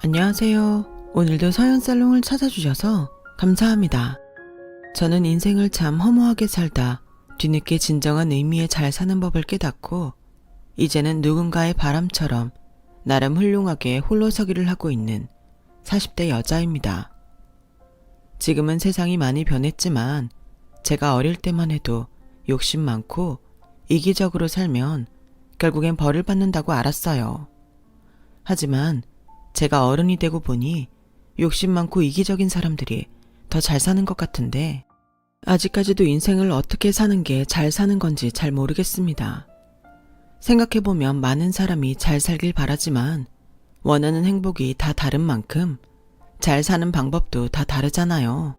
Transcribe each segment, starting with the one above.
안녕하세요. 오늘도 서연살롱을 찾아주셔서 감사합니다. 저는 인생을 참 허무하게 살다 뒤늦게 진정한 의미에 잘 사는 법을 깨닫고 이제는 누군가의 바람처럼 나름 훌륭하게 홀로서기를 하고 있는 40대 여자입니다. 지금은 세상이 많이 변했지만 제가 어릴 때만 해도 욕심 많고 이기적으로 살면 결국엔 벌을 받는다고 알았어요. 하지만 제가 어른이 되고 보니 욕심 많고 이기적인 사람들이 더 잘 사는 것 같은데 아직까지도 인생을 어떻게 사는 게 잘 사는 건지 잘 모르겠습니다. 생각해보면 많은 사람이 잘 살길 바라지만 원하는 행복이 다 다른 만큼 잘 사는 방법도 다 다르잖아요.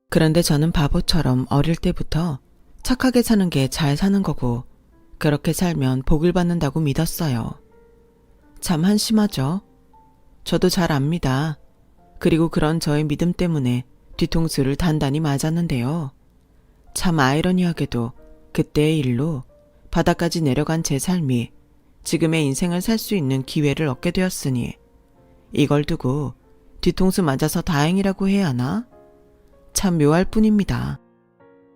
그런데 저는 바보처럼 어릴 때부터 착하게 사는 게 잘 사는 거고 그렇게 살면 복을 받는다고 믿었어요. 참 한심하죠? 저도 잘 압니다. 그리고 그런 저의 믿음 때문에 뒤통수를 단단히 맞았는데요. 참 아이러니하게도 그때의 일로 바닥까지 내려간 제 삶이 지금의 인생을 살 수 있는 기회를 얻게 되었으니 이걸 두고 뒤통수 맞아서 다행이라고 해야 하나? 참 묘할 뿐입니다.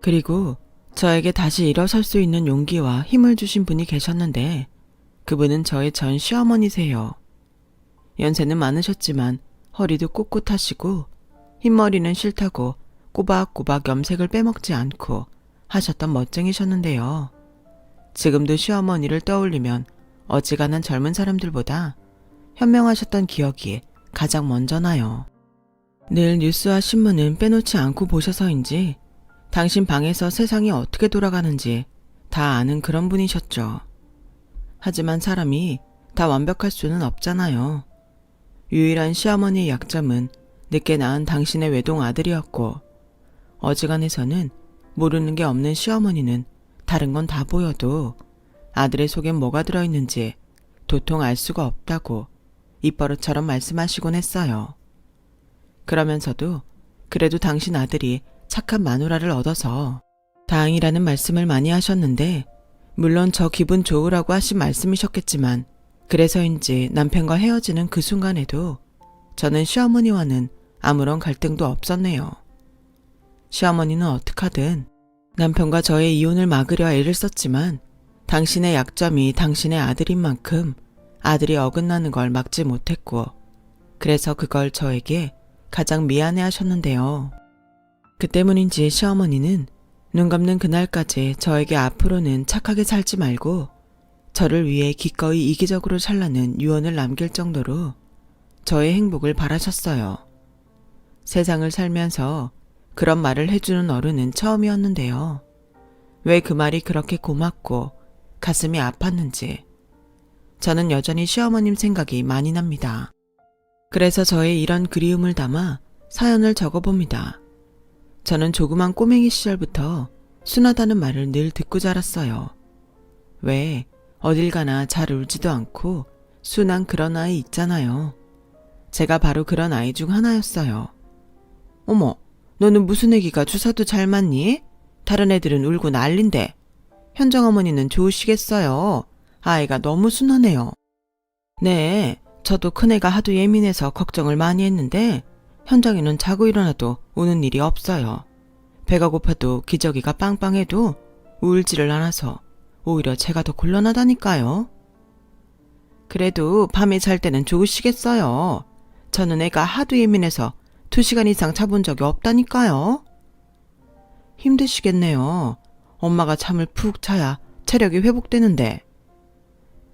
그리고 저에게 다시 일어설 수 있는 용기와 힘을 주신 분이 계셨는데 그분은 저의 전 시어머니세요. 연세는 많으셨지만 허리도 꼿꼿하시고 흰머리는 싫다고 꼬박꼬박 염색을 빼먹지 않고 하셨던 멋쟁이셨는데요. 지금도 시어머니를 떠올리면 어지간한 젊은 사람들보다 현명하셨던 기억이 가장 먼저 나요. 늘 뉴스와 신문은 빼놓지 않고 보셔서인지 당신 방에서 세상이 어떻게 돌아가는지 다 아는 그런 분이셨죠. 하지만 사람이 다 완벽할 수는 없잖아요. 유일한 시어머니의 약점은 늦게 낳은 당신의 외동 아들이었고 어지간해서는 모르는 게 없는 시어머니는 다른 건 다 보여도 아들의 속엔 뭐가 들어있는지 도통 알 수가 없다고 입버릇처럼 말씀하시곤 했어요. 그러면서도 그래도 당신 아들이 착한 마누라를 얻어서 다행이라는 말씀을 많이 하셨는데 물론 저 기분 좋으라고 하신 말씀이셨겠지만 그래서인지 남편과 헤어지는 그 순간에도 저는 시어머니와는 아무런 갈등도 없었네요. 시어머니는 어떡하든 남편과 저의 이혼을 막으려 애를 썼지만 당신의 약점이 당신의 아들인 만큼 아들이 어긋나는 걸 막지 못했고 그래서 그걸 저에게 가장 미안해 하셨는데요. 그 때문인지 시어머니는 눈 감는 그날까지 저에게 앞으로는 착하게 살지 말고 저를 위해 기꺼이 이기적으로 살라는 유언을 남길 정도로 저의 행복을 바라셨어요. 세상을 살면서 그런 말을 해주는 어른은 처음이었는데요. 왜 그 말이 그렇게 고맙고 가슴이 아팠는지 저는 여전히 시어머님 생각이 많이 납니다. 그래서 저의 이런 그리움을 담아 사연을 적어봅니다. 저는 조그만 꼬맹이 시절부터 순하다는 말을 늘 듣고 자랐어요. 왜 어딜 가나 잘 울지도 않고 순한 그런 아이 있잖아요. 제가 바로 그런 아이 중 하나였어요. 어머, 너는 무슨 애기가 주사도 잘 맞니? 다른 애들은 울고 난린데. 현정어머니는 좋으시겠어요. 아이가 너무 순하네요. 네, 저도 큰애가 하도 예민해서 걱정을 많이 했는데 현정이는 자고 일어나도 우는 일이 없어요. 배가 고파도 기저귀가 빵빵해도 울지를 않아서 오히려 제가 더 곤란하다니까요. 그래도 밤에 잘 때는 좋으시겠어요. 저는 애가 하도 예민해서 2시간 이상 자본 적이 없다니까요. 힘드시겠네요. 엄마가 잠을 푹 자야 체력이 회복되는데.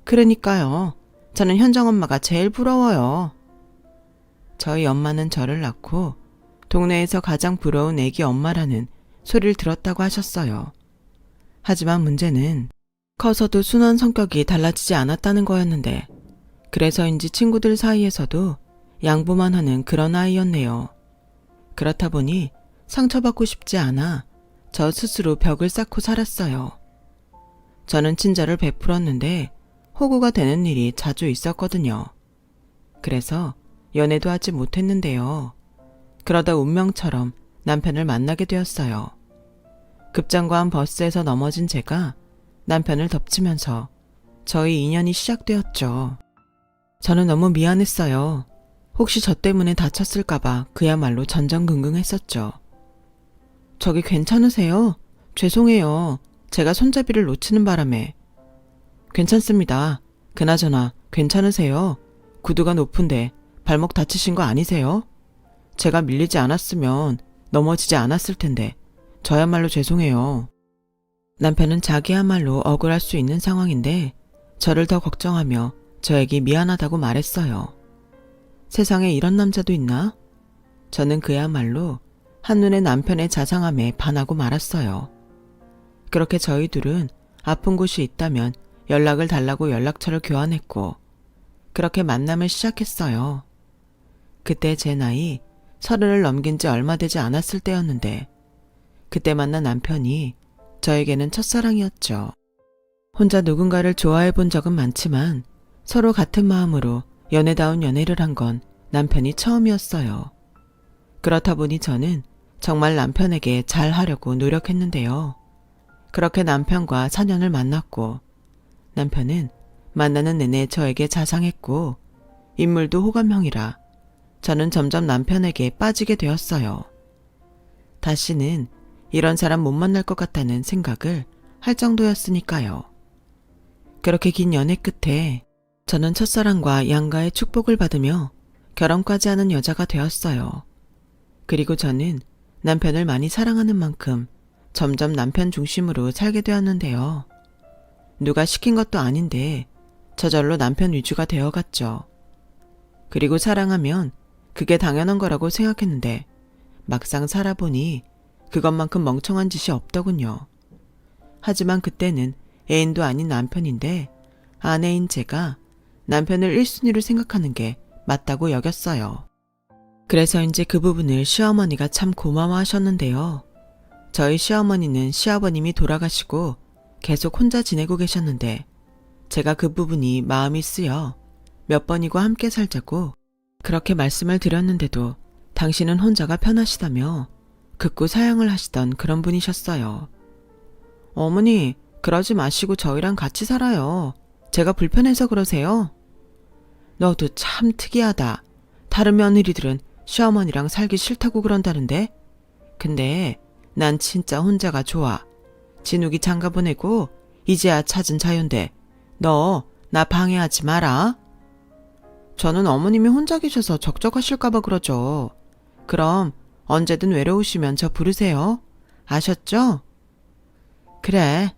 그러니까요. 저는 현정엄마가 제일 부러워요. 저희 엄마는 저를 낳고 동네에서 가장 부러운 애기 엄마라는 소리를 들었다고 하셨어요. 하지만 문제는 커서도 순한 성격이 달라지지 않았다는 거였는데 그래서인지 친구들 사이에서도 양보만 하는 그런 아이였네요. 그렇다 보니 상처받고 싶지 않아 저 스스로 벽을 쌓고 살았어요. 저는 친절을 베풀었는데 호구가 되는 일이 자주 있었거든요. 그래서 연애도 하지 못했는데요. 그러다 운명처럼 남편을 만나게 되었어요. 급정거한 버스에서 넘어진 제가 남편을 덮치면서 저희 인연이 시작되었죠. 저는 너무 미안했어요. 혹시 저 때문에 다쳤을까봐 그야말로 전전긍긍했었죠. 저기 괜찮으세요? 죄송해요. 제가 손잡이를 놓치는 바람에. 괜찮습니다. 그나저나 괜찮으세요? 구두가 높은데 발목 다치신 거 아니세요? 제가 밀리지 않았으면 넘어지지 않았을 텐데 저야말로 죄송해요. 남편은 자기야말로 억울할 수 있는 상황인데 저를 더 걱정하며 저에게 미안하다고 말했어요. 세상에 이런 남자도 있나? 저는 그야말로 한눈에 남편의 자상함에 반하고 말았어요. 그렇게 저희 둘은 아픈 곳이 있다면 연락을 달라고 연락처를 교환했고 그렇게 만남을 시작했어요. 그때 제 나이 30을 넘긴 지 얼마 되지 않았을 때였는데 그때 만난 남편이 저에게는 첫사랑이었죠. 혼자 누군가를 좋아해 본 적은 많지만 서로 같은 마음으로 연애다운 연애를 한 건 남편이 처음이었어요. 그렇다 보니 저는 정말 남편에게 잘하려고 노력했는데요. 그렇게 남편과 4년을 만났고 남편은 만나는 내내 저에게 자상했고 인물도 호감형이라 저는 점점 남편에게 빠지게 되었어요. 다시는 이런 사람 못 만날 것 같다는 생각을 할 정도였으니까요. 그렇게 긴 연애 끝에 저는 첫사랑과 양가의 축복을 받으며 결혼까지 하는 여자가 되었어요. 그리고 저는 남편을 많이 사랑하는 만큼 점점 남편 중심으로 살게 되었는데요. 누가 시킨 것도 아닌데 저절로 남편 위주가 되어갔죠. 그리고 사랑하면 그게 당연한 거라고 생각했는데 막상 살아보니 그것만큼 멍청한 짓이 없더군요. 하지만 그때는 애인도 아닌 남편인데 아내인 제가 남편을 1순위로 생각하는 게 맞다고 여겼어요. 그래서 이제 그 부분을 시어머니가 참 고마워하셨는데요. 저희 시어머니는 시아버님이 돌아가시고 계속 혼자 지내고 계셨는데 제가 그 부분이 마음이 쓰여 몇 번이고 함께 살자고 그렇게 말씀을 드렸는데도 당신은 혼자가 편하시다며 극구 사양을 하시던 그런 분이셨어요. 어머니, 그러지 마시고 저희랑 같이 살아요. 제가 불편해서 그러세요? 너도 참 특이하다. 다른 며느리들은 시어머니랑 살기 싫다고 그런다는데? 근데 난 진짜 혼자가 좋아. 진욱이 장가 보내고 이제야 찾은 자유인데 너 나 방해하지 마라. 저는 어머님이 혼자 계셔서 적적하실까봐 그러죠. 그럼 언제든 외로우시면 저 부르세요. 아셨죠? 그래,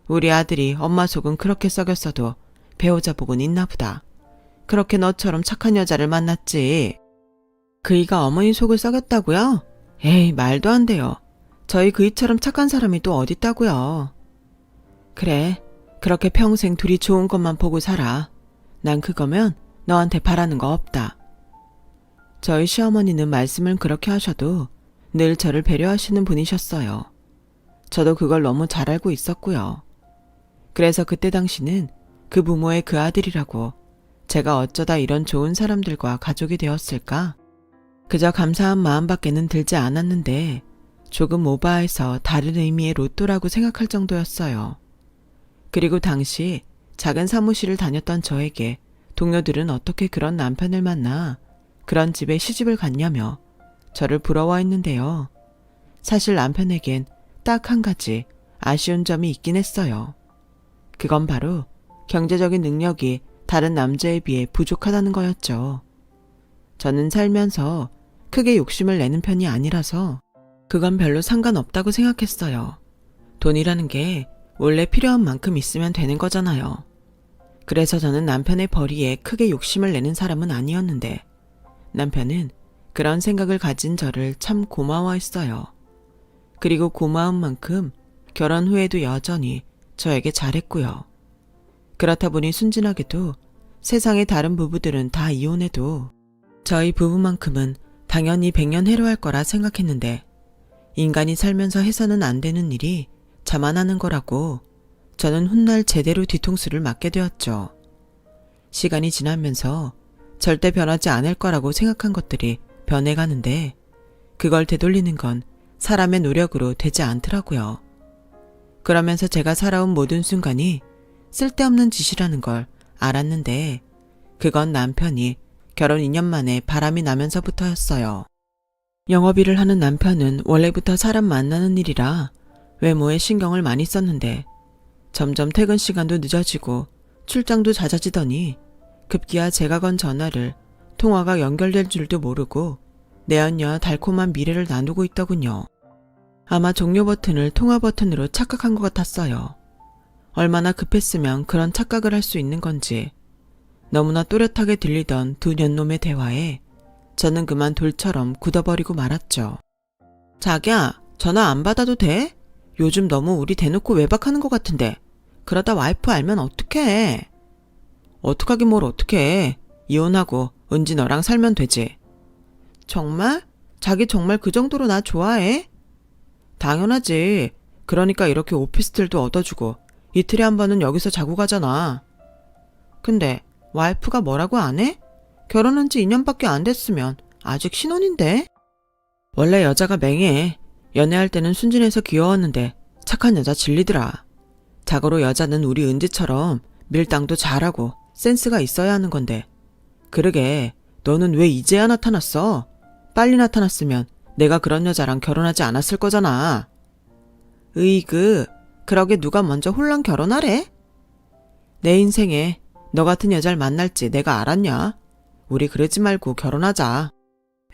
우리 아들이 엄마 속은 그렇게 썩였어도 배우자 복은 있나 보다. 그렇게 너처럼 착한 여자를 만났지. 그이가 어머니 속을 썩였다고요? 에이, 말도 안 돼요. 저희 그이처럼 착한 사람이 또 어딨다고요. 그래, 그렇게 평생 둘이 좋은 것만 보고 살아. 난 그거면 너한테 바라는 거 없다. 저희 시어머니는 말씀을 그렇게 하셔도 늘 저를 배려하시는 분이셨어요. 저도 그걸 너무 잘 알고 있었고요. 그래서 그때 당시는 그 부모의 그 아들이라고 제가 어쩌다 이런 좋은 사람들과 가족이 되었을까? 그저 감사한 마음밖에는 들지 않았는데 조금 오버해서 다른 의미의 로또라고 생각할 정도였어요. 그리고 당시 작은 사무실을 다녔던 저에게 동료들은 어떻게 그런 남편을 만나 그런 집에 시집을 갔냐며 저를 부러워했는데요. 사실 남편에겐 딱 한 가지 아쉬운 점이 있긴 했어요. 그건 바로 경제적인 능력이 다른 남자에 비해 부족하다는 거였죠. 저는 살면서 크게 욕심을 내는 편이 아니라서 그건 별로 상관없다고 생각했어요. 돈이라는 게 원래 필요한 만큼 있으면 되는 거잖아요. 그래서 저는 남편의 벌이에 크게 욕심을 내는 사람은 아니었는데 남편은 그런 생각을 가진 저를 참 고마워했어요. 그리고 고마운 만큼 결혼 후에도 여전히 저에게 잘했고요. 그렇다 보니 순진하게도 세상의 다른 부부들은 다 이혼해도 저희 부부만큼은 당연히 100년 해로할 거라 생각했는데 인간이 살면서 해서는 안 되는 일이 자만하는 거라고 저는 훗날 제대로 뒤통수를 맞게 되었죠. 시간이 지나면서 절대 변하지 않을 거라고 생각한 것들이 변해가는데 그걸 되돌리는 건 사람의 노력으로 되지 않더라고요. 그러면서 제가 살아온 모든 순간이 쓸데없는 짓이라는 걸 알았는데 그건 남편이 결혼 2년 만에 바람이 나면서부터였어요. 영업일을 하는 남편은 원래부터 사람 만나는 일이라 외모에 신경을 많이 썼는데 점점 퇴근 시간도 늦어지고 출장도 잦아지더니 급기야 제가 건 전화를 통화가 연결될 줄도 모르고 내연녀 달콤한 미래를 나누고 있더군요. 아마 종료 버튼을 통화 버튼으로 착각한 것 같았어요. 얼마나 급했으면 그런 착각을 할 수 있는 건지. 너무나 또렷하게 들리던 두 년놈의 대화에 저는 그만 돌처럼 굳어버리고 말았죠. 자기야, 전화 안 받아도 돼? 요즘 너무 우리 대놓고 외박하는 것 같은데 그러다 와이프 알면 어떡해? 어떡하긴 뭘 어떡해. 이혼하고 은지 너랑 살면 되지. 정말? 자기 정말 그 정도로 나 좋아해? 당연하지. 그러니까 이렇게 오피스텔도 얻어주고 이틀에 한 번은 여기서 자고 가잖아. 근데 와이프가 뭐라고 안 해? 결혼한 지 2년밖에 안 됐으면 아직 신혼인데? 원래 여자가 맹해. 연애할 때는 순진해서 귀여웠는데 착한 여자 질리더라. 자고로 여자는 우리 은지처럼 밀당도 잘하고 센스가 있어야 하는 건데. 그러게 너는 왜 이제야 나타났어? 빨리 나타났으면 내가 그런 여자랑 결혼하지 않았을 거잖아. 으이그, 그러게 누가 먼저 홀랑 결혼하래? 내 인생에 너 같은 여자를 만날지 내가 알았냐? 우리 그러지 말고 결혼하자.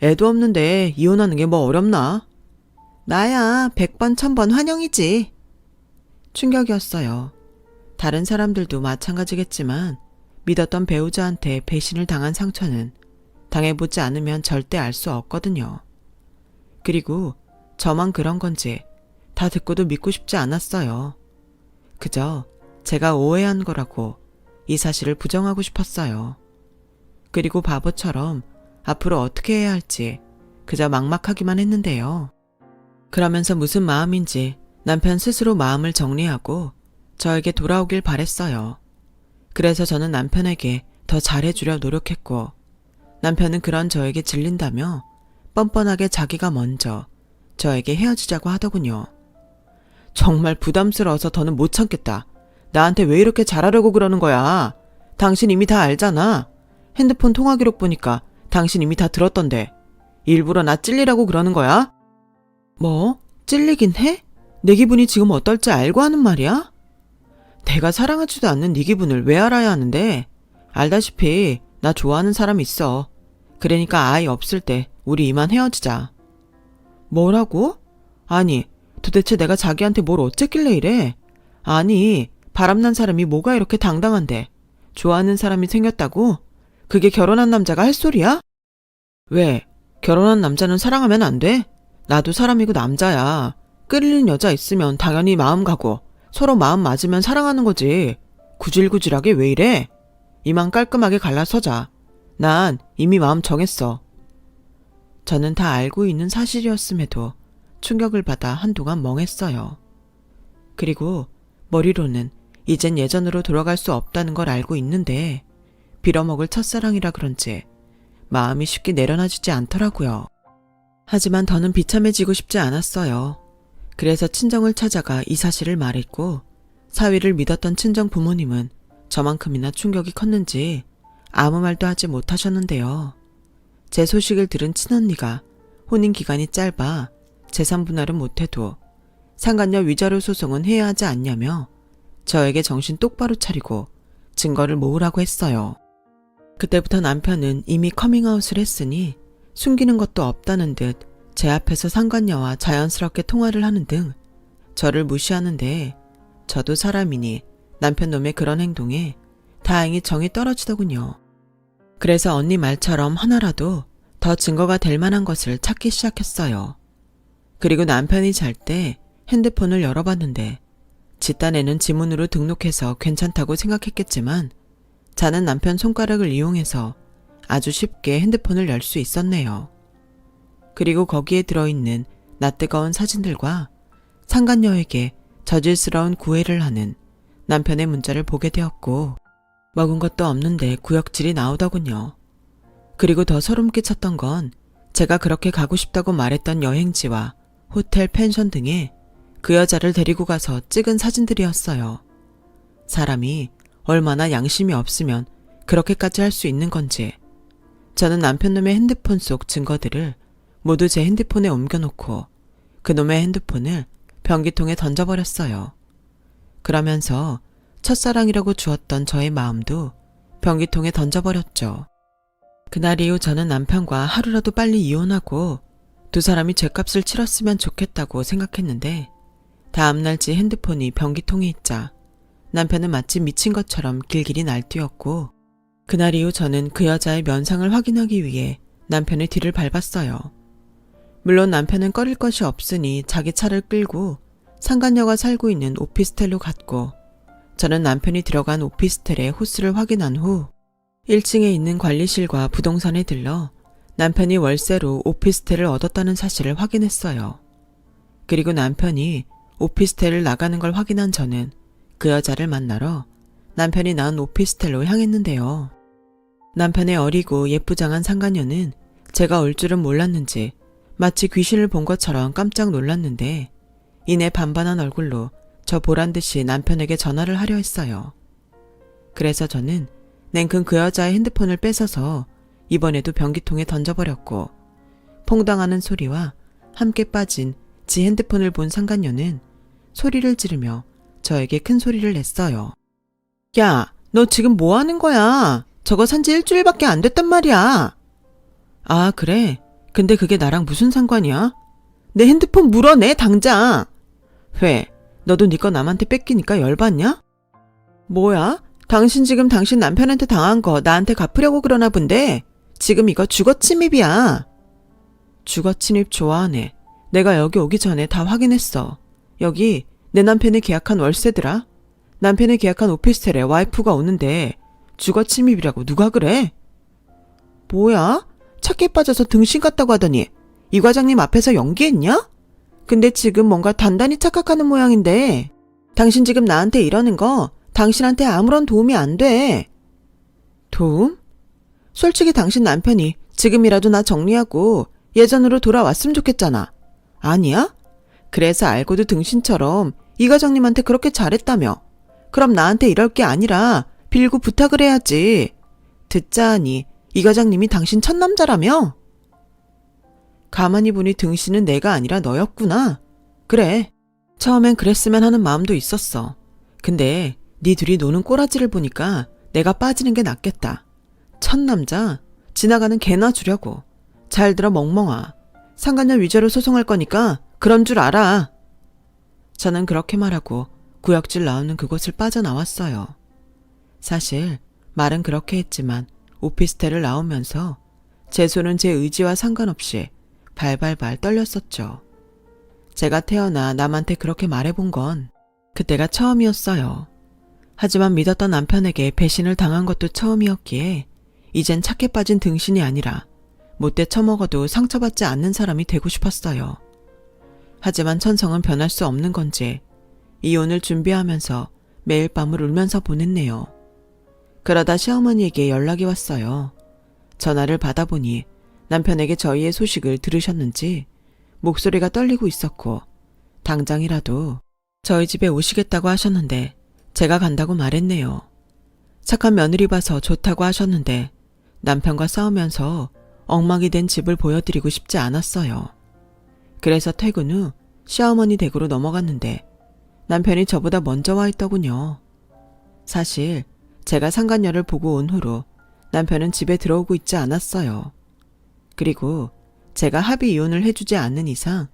애도 없는데 이혼하는 게 뭐 어렵나? 나야 100번 1000번 환영이지. 충격이었어요. 다른 사람들도 마찬가지겠지만 믿었던 배우자한테 배신을 당한 상처는 당해보지 않으면 절대 알 수 없거든요. 그리고 저만 그런 건지 다 듣고도 믿고 싶지 않았어요. 그저 제가 오해한 거라고 이 사실을 부정하고 싶었어요. 그리고 바보처럼 앞으로 어떻게 해야 할지 그저 막막하기만 했는데요. 그러면서 무슨 마음인지 남편 스스로 마음을 정리하고 저에게 돌아오길 바랬어요. 그래서 저는 남편에게 더 잘해주려 노력했고 남편은 그런 저에게 질린다며 뻔뻔하게 자기가 먼저 저에게 헤어지자고 하더군요. 정말 부담스러워서 더는 못 참겠다. 나한테 왜 이렇게 잘하려고 그러는 거야? 당신 이미 다 알잖아. 핸드폰 통화 기록 보니까 당신 이미 다 들었던데. 일부러 나 찔리라고 그러는 거야? 뭐? 찔리긴 해? 내 기분이 지금 어떨지 알고 하는 말이야? 내가 사랑하지도 않는 네 기분을 왜 알아야 하는데? 알다시피 나 좋아하는 사람 있어. 그러니까 아이 없을 때 우리 이만 헤어지자. 뭐라고? 아니, 도대체 내가 자기한테 뭘 어쨌길래 이래? 아니, 바람난 사람이 뭐가 이렇게 당당한데 좋아하는 사람이 생겼다고? 그게 결혼한 남자가 할 소리야? 왜? 결혼한 남자는 사랑하면 안 돼? 나도 사람이고 남자야. 끌리는 여자 있으면 당연히 마음 가고 서로 마음 맞으면 사랑하는 거지. 구질구질하게 왜 이래? 이만 깔끔하게 갈라서자. 난 이미 마음 정했어. 저는 다 알고 있는 사실이었음에도 충격을 받아 한동안 멍했어요. 그리고 머리로는 이젠 예전으로 돌아갈 수 없다는 걸 알고 있는데 빌어먹을 첫사랑이라 그런지 마음이 쉽게 내려놔지지 않더라고요. 하지만 더는 비참해지고 싶지 않았어요. 그래서 친정을 찾아가 이 사실을 말했고 사위를 믿었던 친정 부모님은 저만큼이나 충격이 컸는지 아무 말도 하지 못하셨는데요. 제 소식을 들은 친언니가 혼인 기간이 짧아 재산 분할은 못해도 상간녀 위자료 소송은 해야 하지 않냐며 저에게 정신 똑바로 차리고 증거를 모으라고 했어요. 그때부터 남편은 이미 커밍아웃을 했으니 숨기는 것도 없다는 듯 제 앞에서 상간녀와 자연스럽게 통화를 하는 등 저를 무시하는데 저도 사람이니 남편 놈의 그런 행동에 다행히 정이 떨어지더군요. 그래서 언니 말처럼 하나라도 더 증거가 될 만한 것을 찾기 시작했어요. 그리고 남편이 잘 때 핸드폰을 열어봤는데 집단에는 지문으로 등록해서 괜찮다고 생각했겠지만 자는 남편 손가락을 이용해서 아주 쉽게 핸드폰을 열 수 있었네요. 그리고 거기에 들어있는 낯뜨거운 사진들과 상간녀에게 저질스러운 구애를 하는 남편의 문자를 보게 되었고 먹은 것도 없는데 구역질이 나오더군요. 그리고 더 소름 끼쳤던 건 제가 그렇게 가고 싶다고 말했던 여행지와 호텔, 펜션 등에 그 여자를 데리고 가서 찍은 사진들이었어요. 사람이 얼마나 양심이 없으면 그렇게까지 할 수 있는 건지 저는 남편놈의 핸드폰 속 증거들을 모두 제 핸드폰에 옮겨놓고 그놈의 핸드폰을 변기통에 던져버렸어요. 그러면서 첫사랑이라고 주었던 저의 마음도 변기통에 던져버렸죠. 그날 이후 저는 남편과 하루라도 빨리 이혼하고 두 사람이 죗값을 치렀으면 좋겠다고 생각했는데 다음날 제 핸드폰이 변기통에 있자 남편은 마치 미친 것처럼 길길이 날뛰었고 그날 이후 저는 그 여자의 면상을 확인하기 위해 남편의 뒤를 밟았어요. 물론 남편은 꺼릴 것이 없으니 자기 차를 끌고 상간녀가 살고 있는 오피스텔로 갔고 저는 남편이 들어간 오피스텔의 호스를 확인한 후 1층에 있는 관리실과 부동산에 들러 남편이 월세로 오피스텔을 얻었다는 사실을 확인했어요. 그리고 남편이 오피스텔을 나가는 걸 확인한 저는 그 여자를 만나러 남편이 낳은 오피스텔로 향했는데요. 남편의 어리고 예쁘장한 상간녀는 제가 올 줄은 몰랐는지 마치 귀신을 본 것처럼 깜짝 놀랐는데 이내 반반한 얼굴로 저 보란듯이 남편에게 전화를 하려 했어요. 그래서 저는 냉큼 그 여자의 핸드폰을 뺏어서 이번에도 변기통에 던져버렸고 퐁당하는 소리와 함께 빠진 지 핸드폰을 본 상간녀는 소리를 지르며 저에게 큰 소리를 냈어요. 야, 너 지금 뭐 하는 거야? 저거 산지 일주일밖에 안 됐단 말이야. 아, 그래? 근데 그게 나랑 무슨 상관이야? 내 핸드폰 물어내, 당장. 왜? 너도 네 거 남한테 뺏기니까 열받냐? 뭐야? 당신 지금 당신 남편한테 당한 거 나한테 갚으려고 그러나 본데 지금 이거 주거침입이야. 주거침입 좋아하네. 내가 여기 오기 전에 다 확인했어. 여기 내 남편이 계약한 월세더라. 남편이 계약한 오피스텔에 와이프가 오는데 주거침입이라고 누가 그래? 뭐야? 착해 빠져서 등신 같다고 하더니 이 과장님 앞에서 연기했냐? 근데 지금 뭔가 단단히 착각하는 모양인데 당신 지금 나한테 이러는 거 당신한테 아무런 도움이 안 돼. 도움? 솔직히 당신 남편이 지금이라도 나 정리하고 예전으로 돌아왔으면 좋겠잖아. 아니야? 그래서 알고도 등신처럼 이 과장님한테 그렇게 잘했다며. 그럼 나한테 이럴 게 아니라 빌고 부탁을 해야지. 듣자 하니 이 과장님이 당신 첫 남자라며? 가만히 보니 등신은 내가 아니라 너였구나. 그래. 처음엔 그랬으면 하는 마음도 있었어. 근데 네 둘이 노는 꼬라지를 보니까 내가 빠지는 게 낫겠다. 첫 남자 지나가는 개나 주려고. 잘 들어 멍멍아. 상간녀 위자료 소송할 거니까 그런 줄 알아. 저는 그렇게 말하고 구역질 나오는 그곳을 빠져나왔어요. 사실 말은 그렇게 했지만 오피스텔을 나오면서 제 손은 제 의지와 상관없이 발발발 떨렸었죠. 제가 태어나 남한테 그렇게 말해본 건 그때가 처음이었어요. 하지만 믿었던 남편에게 배신을 당한 것도 처음이었기에 이젠 착해 빠진 등신이 아니라 못돼 처먹어도 상처받지 않는 사람이 되고 싶었어요. 하지만 천성은 변할 수 없는 건지 이혼을 준비하면서 매일 밤을 울면서 보냈네요. 그러다 시어머니에게 연락이 왔어요. 전화를 받아보니 남편에게 저희의 소식을 들으셨는지 목소리가 떨리고 있었고 당장이라도 저희 집에 오시겠다고 하셨는데 제가 간다고 말했네요. 착한 며느리 봐서 좋다고 하셨는데 남편과 싸우면서 엉망이 된 집을 보여드리고 싶지 않았어요. 그래서 퇴근 후 시어머니 댁으로 넘어갔는데 남편이 저보다 먼저 와 있더군요. 사실 제가 상간녀를 보고 온 후로 남편은 집에 들어오고 있지 않았어요. 그리고 제가 합의 이혼을 해주지 않는 이상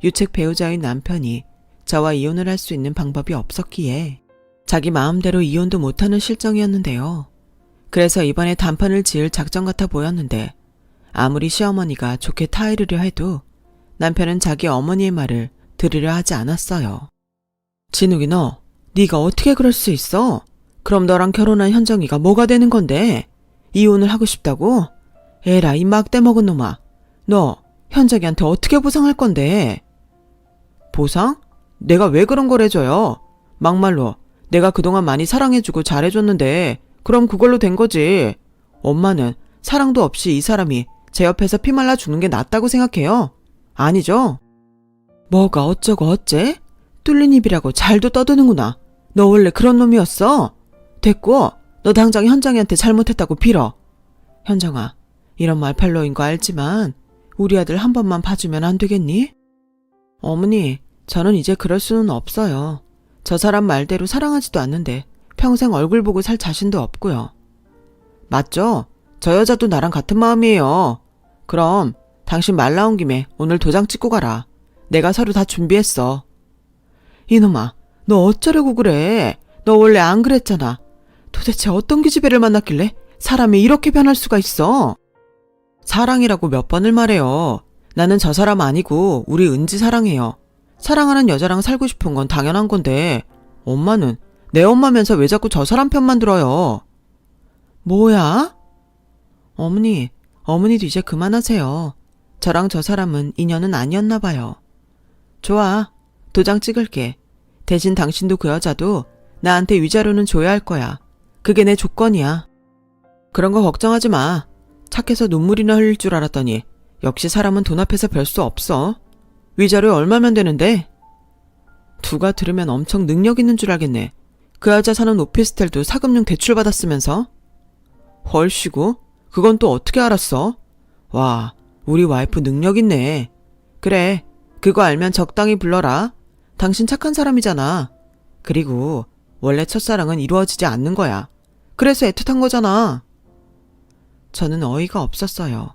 유책 배우자인 남편이 저와 이혼을 할 수 있는 방법이 없었기에 자기 마음대로 이혼도 못하는 실정이었는데요. 그래서 이번에 단판을 지을 작전 같아 보였는데 아무리 시어머니가 좋게 타이르려 해도 남편은 자기 어머니의 말을 들으려 하지 않았어요. 진욱이 너, 네가 어떻게 그럴 수 있어? 그럼 너랑 결혼한 현정이가 뭐가 되는 건데? 이혼을 하고 싶다고? 에라 이 막대 먹은 놈아. 너 현정이한테 어떻게 보상할 건데? 보상? 내가 왜 그런 걸 해줘요? 막말로 내가 그동안 많이 사랑해주고 잘해줬는데 그럼 그걸로 된 거지. 엄마는 사랑도 없이 이 사람이 제 옆에서 피말라 죽는 게 낫다고 생각해요? 아니죠? 뭐가 어쩌고 어째? 뚫린 입이라고 잘도 떠드는구나. 너 원래 그런 놈이었어? 됐고 너 당장 현정이한테 잘못했다고 빌어. 현정아, 이런 말 별로인 거 알지만 우리 아들 한 번만 봐주면 안 되겠니? 어머니, 저는 이제 그럴 수는 없어요. 저 사람 말대로 사랑하지도 않는데 평생 얼굴 보고 살 자신도 없고요. 맞죠? 저 여자도 나랑 같은 마음이에요. 그럼 당신 말 나온 김에 오늘 도장 찍고 가라. 내가 서류 다 준비했어. 이놈아, 너 어쩌려고 그래? 너 원래 안 그랬잖아. 도대체 어떤 기집애를 만났길래 사람이 이렇게 변할 수가 있어? 사랑이라고 몇 번을 말해요. 나는 저 사람 아니고 우리 은지 사랑해요. 사랑하는 여자랑 살고 싶은 건 당연한 건데 엄마는 내 엄마면서 왜 자꾸 저 사람 편만 들어요? 뭐야? 어머니도 이제 그만하세요. 저랑 저 사람은 인연은 아니었나 봐요. 좋아, 도장 찍을게. 대신 당신도 그 여자도 나한테 위자료는 줘야 할 거야. 그게 내 조건이야. 그런 거 걱정하지 마. 착해서 눈물이나 흘릴 줄 알았더니 역시 사람은 돈 앞에서 별 수 없어. 위자료 얼마면 되는데? 누가 들으면 엄청 능력 있는 줄 알겠네. 그 여자 사는 오피스텔도 사금융 대출 받았으면서? 헐씨구? 그건 또 어떻게 알았어? 와, 우리 와이프 능력 있네. 그래, 그거 알면 적당히 불러라. 당신 착한 사람이잖아. 그리고 원래 첫사랑은 이루어지지 않는 거야. 그래서 애틋한 거잖아. 저는 어이가 없었어요.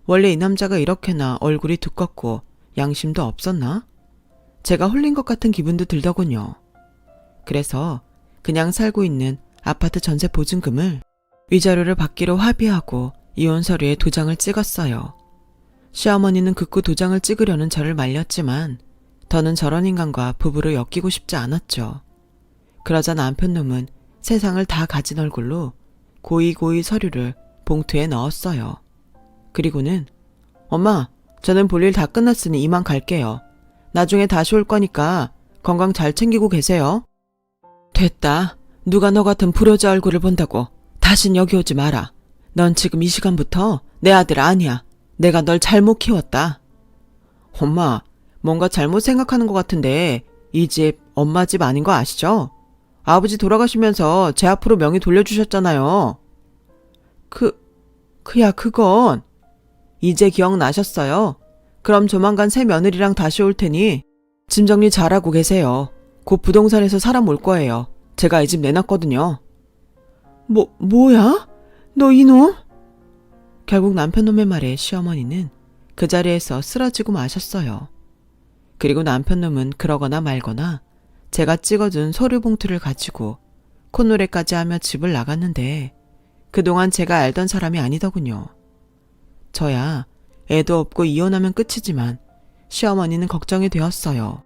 원래 이 남자가 이렇게나 얼굴이 두껍고 양심도 없었나? 제가 홀린 것 같은 기분도 들더군요. 그래서 그냥 살고 있는 아파트 전세 보증금을 위자료를 받기로 합의하고 이혼 서류에 도장을 찍었어요. 시어머니는 극구 도장을 찍으려는 저를 말렸지만 더는 저런 인간과 부부로 엮이고 싶지 않았죠. 그러자 남편 놈은 세상을 다 가진 얼굴로 고이고이 서류를 봉투에 넣었어요. 그리고는 엄마, 저는 볼일 다 끝났으니 이만 갈게요. 나중에 다시 올 거니까 건강 잘 챙기고 계세요. 됐다. 누가 너 같은 불효자 얼굴을 본다고 다신 여기 오지 마라. 넌 지금 이 시간부터 내 아들 아니야. 내가 널 잘못 키웠다. 엄마, 뭔가 잘못 생각하는 것 같은데 이 집 엄마 집 아닌 거 아시죠? 아버지 돌아가시면서 제 앞으로 명의 돌려주셨잖아요. 그건 이제 기억나셨어요? 그럼 조만간 새 며느리랑 다시 올 테니 짐 정리 잘하고 계세요. 곧 부동산에서 사람 올 거예요. 제가 이 집 내놨거든요. 뭐야? 너 이놈? 결국 남편놈의 말에 시어머니는 그 자리에서 쓰러지고 마셨어요. 그리고 남편놈은 그러거나 말거나 제가 찍어둔 서류 봉투를 가지고 콧노래까지 하며 집을 나갔는데 그동안 제가 알던 사람이 아니더군요. 저야 애도 없고 이혼하면 끝이지만 시어머니는 걱정이 되었어요.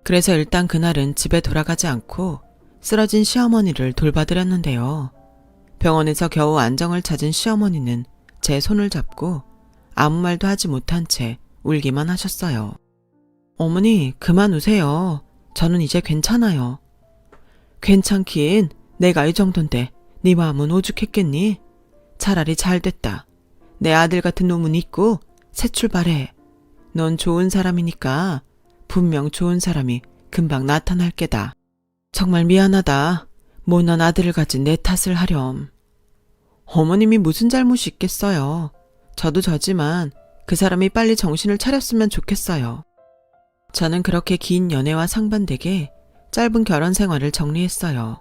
그래서 일단 그날은 집에 돌아가지 않고 쓰러진 시어머니를 돌봐드렸는데요. 병원에서 겨우 안정을 찾은 시어머니는 제 손을 잡고 아무 말도 하지 못한 채 울기만 하셨어요. 어머니, 그만 우세요. 저는 이제 괜찮아요. 괜찮긴 내가 이 정도인데 네 마음은 오죽했겠니? 차라리 잘 됐다. 내 아들 같은 놈은 있고 새 출발해. 넌 좋은 사람이니까 분명 좋은 사람이 금방 나타날 게다. 정말 미안하다. 못난 아들을 가진 내 탓을 하렴. 어머님이 무슨 잘못이 있겠어요. 저도 저지만 그 사람이 빨리 정신을 차렸으면 좋겠어요. 저는 그렇게 긴 연애와 상반되게 짧은 결혼 생활을 정리했어요.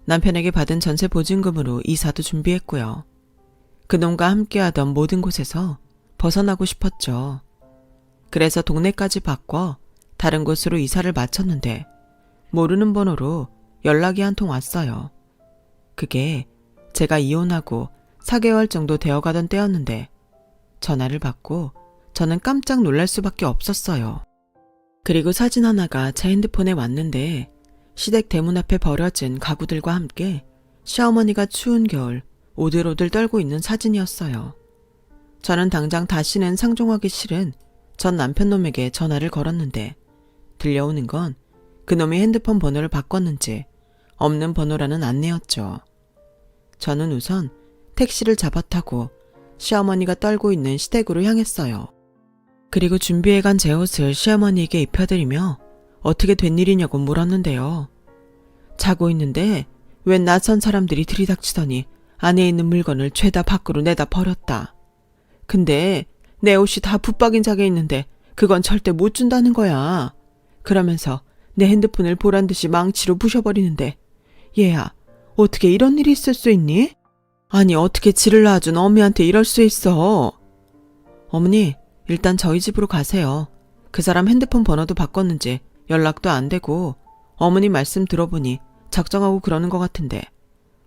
남편에게 받은 전세 보증금으로 이사도 준비했고요. 그놈과 함께하던 모든 곳에서 벗어나고 싶었죠. 그래서 동네까지 바꿔 다른 곳으로 이사를 마쳤는데 모르는 번호로 연락이 한 통 왔어요. 그게 제가 이혼하고 4개월 정도 되어가던 때였는데 전화를 받고 저는 깜짝 놀랄 수밖에 없었어요. 그리고 사진 하나가 제 핸드폰에 왔는데 시댁 대문 앞에 버려진 가구들과 함께 시어머니가 추운 겨울 오들오들 떨고 있는 사진이었어요. 저는 당장 다시는 상종하기 싫은 전 남편놈에게 전화를 걸었는데 들려오는 건 그놈이 핸드폰 번호를 바꿨는지 없는 번호라는 안내였죠. 저는 우선 택시를 잡아 타고 시어머니가 떨고 있는 시댁으로 향했어요. 그리고 준비해간 제 옷을 시어머니에게 입혀드리며 어떻게 된 일이냐고 물었는데요. 자고 있는데 웬 낯선 사람들이 들이닥치더니 안에 있는 물건을 죄다 밖으로 내다 버렸다. 근데 내 옷이 다 붙박인 자게 있는데 그건 절대 못 준다는 거야. 그러면서 내 핸드폰을 보란 듯이 망치로 부셔버리는데 얘야, 어떻게 이런 일이 있을 수 있니? 아니 어떻게 지를 낳아준 어미한테 이럴 수 있어. 어머니, 일단 저희 집으로 가세요. 그 사람 핸드폰 번호도 바꿨는지 연락도 안 되고 어머님 말씀 들어보니 작정하고 그러는 것 같은데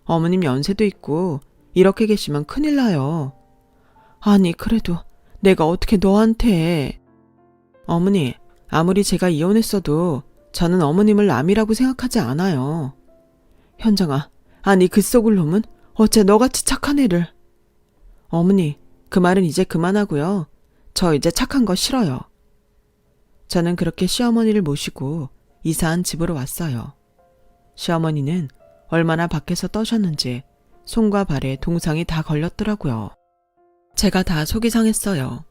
어머님 연세도 있고 이렇게 계시면 큰일 나요. 아니 그래도 내가 어떻게 너한테. 어머니, 아무리 제가 이혼했어도 저는 어머님을 남이라고 생각하지 않아요. 현정아, 아니 그 썩을 놈은 어째 너같이 착한 애를. 어머니, 그 말은 이제 그만하고요. 저 이제 착한 거 싫어요. 저는 그렇게 시어머니를 모시고 이사한 집으로 왔어요. 시어머니는 얼마나 밖에서 떠셨는지 손과 발에 동상이 다 걸렸더라고요. 제가 다 속이 상했어요.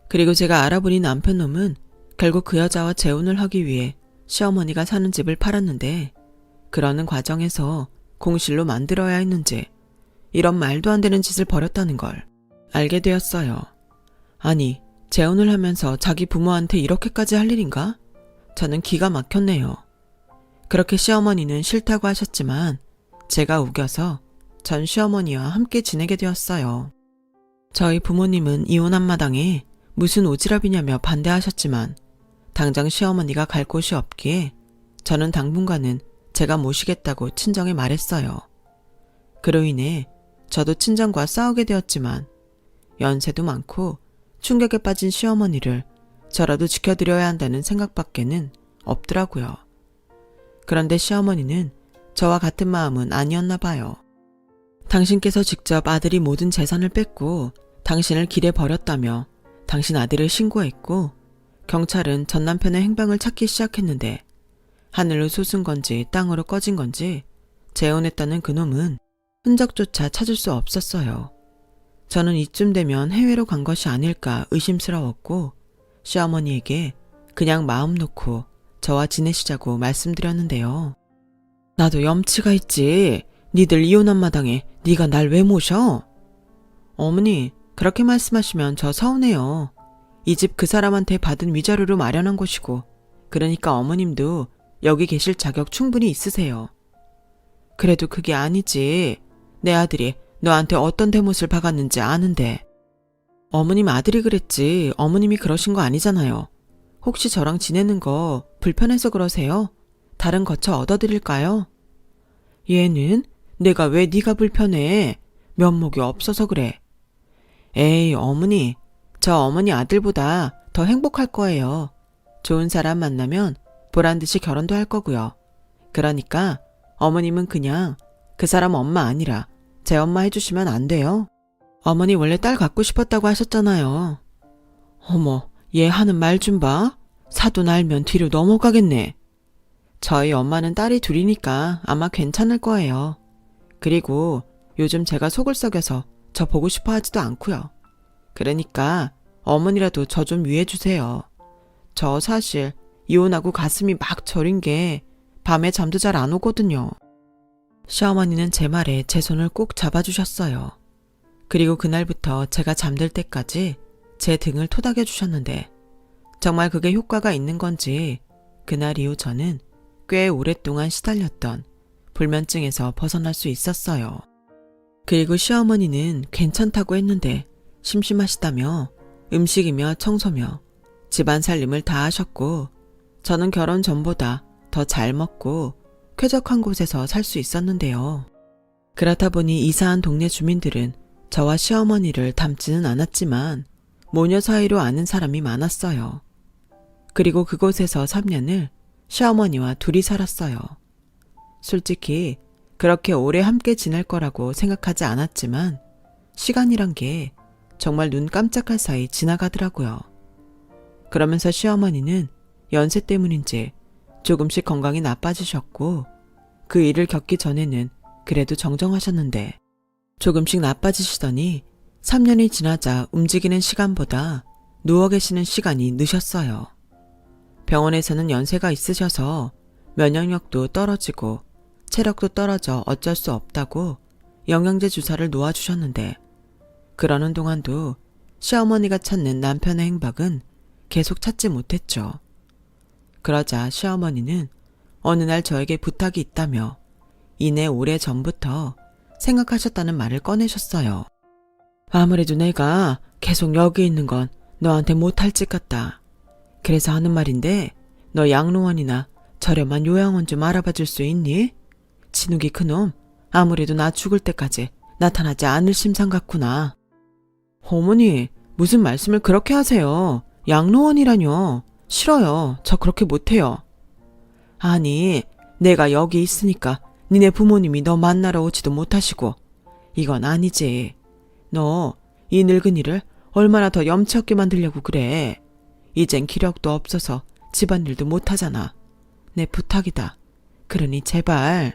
그리고 제가 알아보니 남편 놈은 결국 그 여자와 재혼을 하기 위해 시어머니가 사는 집을 팔았는데 그러는 과정에서 공실로 만들어야 했는지 이런 말도 안 되는 짓을 벌였다는 걸 알게 되었어요. 아니, 재혼을 하면서 자기 부모한테 이렇게까지 할 일인가? 저는 기가 막혔네요. 그렇게 시어머니는 싫다고 하셨지만 제가 우겨서 전 시어머니와 함께 지내게 되었어요. 저희 부모님은 이혼한 마당에 무슨 오지랖이냐며 반대하셨지만 당장 시어머니가 갈 곳이 없기에 저는 당분간은 제가 모시겠다고 친정에 말했어요. 그로 인해 저도 친정과 싸우게 되었지만 연세도 많고 충격에 빠진 시어머니를 저라도 지켜드려야 한다는 생각밖에는 없더라고요. 그런데 시어머니는 저와 같은 마음은 아니었나 봐요. 당신께서 직접 아들이 모든 재산을 뺏고 당신을 길에 버렸다며 당신 아들을 신고했고 경찰은 전 남편의 행방을 찾기 시작했는데 하늘로 솟은 건지 땅으로 꺼진 건지 재혼했다는 그놈은 흔적조차 찾을 수 없었어요. 저는 이쯤 되면 해외로 간 것이 아닐까 의심스러웠고 시어머니에게 그냥 마음 놓고 저와 지내시자고 말씀드렸는데요. 나도 염치가 있지. 니들 이혼한 마당에 네가 날 왜 모셔? 어머니, 그렇게 말씀하시면 저 서운해요. 이 집 그 사람한테 받은 위자료로 마련한 곳이고 그러니까 어머님도 여기 계실 자격 충분히 있으세요. 그래도 그게 아니지. 내 아들이 너한테 어떤 대못을 박았는지 아는데. 어머님 아들이 그랬지 어머님이 그러신 거 아니잖아요. 혹시 저랑 지내는 거 불편해서 그러세요? 다른 거처 얻어드릴까요? 얘는 내가 왜 네가 불편해? 면목이 없어서 그래. 에이 어머니, 저 어머니 아들보다 더 행복할 거예요. 좋은 사람 만나면 보란듯이 결혼도 할 거고요. 그러니까 어머님은 그냥 그 사람 엄마 아니라 제 엄마 해주시면 안 돼요? 어머니 원래 딸 갖고 싶었다고 하셨잖아요. 어머, 얘 하는 말 좀 봐. 사돈 알면 뒤로 넘어가겠네. 저희 엄마는 딸이 둘이니까 아마 괜찮을 거예요. 그리고 요즘 제가 속을 썩여서 저 보고 싶어 하지도 않고요. 그러니까 어머니라도 저 좀 위해주세요. 저 사실 이혼하고 가슴이 막 저린 게 밤에 잠도 잘 안 오거든요. 시어머니는 제 말에 제 손을 꼭 잡아주셨어요. 그리고 그날부터 제가 잠들 때까지 제 등을 토닥여 주셨는데 정말 그게 효과가 있는 건지 그날 이후 저는 꽤 오랫동안 시달렸던 불면증에서 벗어날 수 있었어요. 그리고 시어머니는 괜찮다고 했는데 심심하시다며 음식이며 청소며 집안 살림을 다 하셨고 저는 결혼 전보다 더 잘 먹고 쾌적한 곳에서 살 수 있었는데요. 그렇다 보니 이사한 동네 주민들은 저와 시어머니를 닮지는 않았지만 모녀 사이로 아는 사람이 많았어요. 그리고 그곳에서 3년을 시어머니와 둘이 살았어요. 솔직히 그렇게 오래 함께 지낼 거라고 생각하지 않았지만 시간이란 게 정말 눈 깜짝할 사이 지나가더라고요. 그러면서 시어머니는 연세 때문인지 조금씩 건강이 나빠지셨고 그 일을 겪기 전에는 그래도 정정하셨는데 조금씩 나빠지시더니 3년이 지나자 움직이는 시간보다 누워 계시는 시간이 느셨어요. 병원에서는 연세가 있으셔서 면역력도 떨어지고 체력도 떨어져 어쩔 수 없다고 영양제 주사를 놓아주셨는데 그러는 동안도 시어머니가 찾는 남편의 행방은 계속 찾지 못했죠. 그러자 시어머니는 어느 날 저에게 부탁이 있다며 이내 오래 전부터 생각하셨다는 말을 꺼내셨어요. 아무래도 내가 계속 여기 있는 건 너한테 못할 짓 같다. 그래서 하는 말인데 너 양로원이나 저렴한 요양원 좀 알아봐 줄 수 있니? 진욱이 그놈 아무래도 나 죽을 때까지 나타나지 않을 심상 같구나. 어머니, 무슨 말씀을 그렇게 하세요. 양로원이라뇨. 싫어요. 저 그렇게 못해요. 아니, 내가 여기 있으니까 니네 부모님이 너 만나러 오지도 못하시고 이건 아니지. 너 이 늙은이를 얼마나 더 염치 없게 만들려고 그래. 이젠 기력도 없어서 집안일도 못하잖아. 내 부탁이다. 그러니 제발.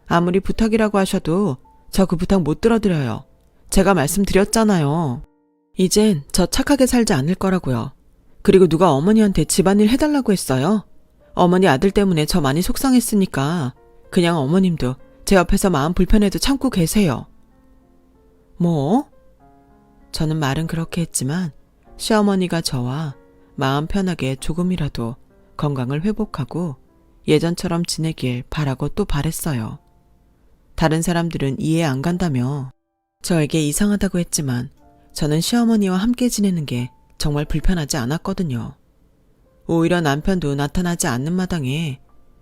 아무리 부탁이라고 하셔도 저 그 부탁 못 들어드려요. 제가 말씀드렸잖아요. 이젠 저 착하게 살지 않을 거라고요. 그리고 누가 어머니한테 집안일 해달라고 했어요? 어머니 아들 때문에 저 많이 속상했으니까 그냥 어머님도 제 옆에서 마음 불편해도 참고 계세요. 뭐? 저는 말은 그렇게 했지만 시어머니가 저와 마음 편하게 조금이라도 건강을 회복하고 예전처럼 지내길 바라고 또 바랬어요. 다른 사람들은 이해 안 간다며 저에게 이상하다고 했지만 저는 시어머니와 함께 지내는 게 정말 불편하지 않았거든요. 오히려 남편도 나타나지 않는 마당에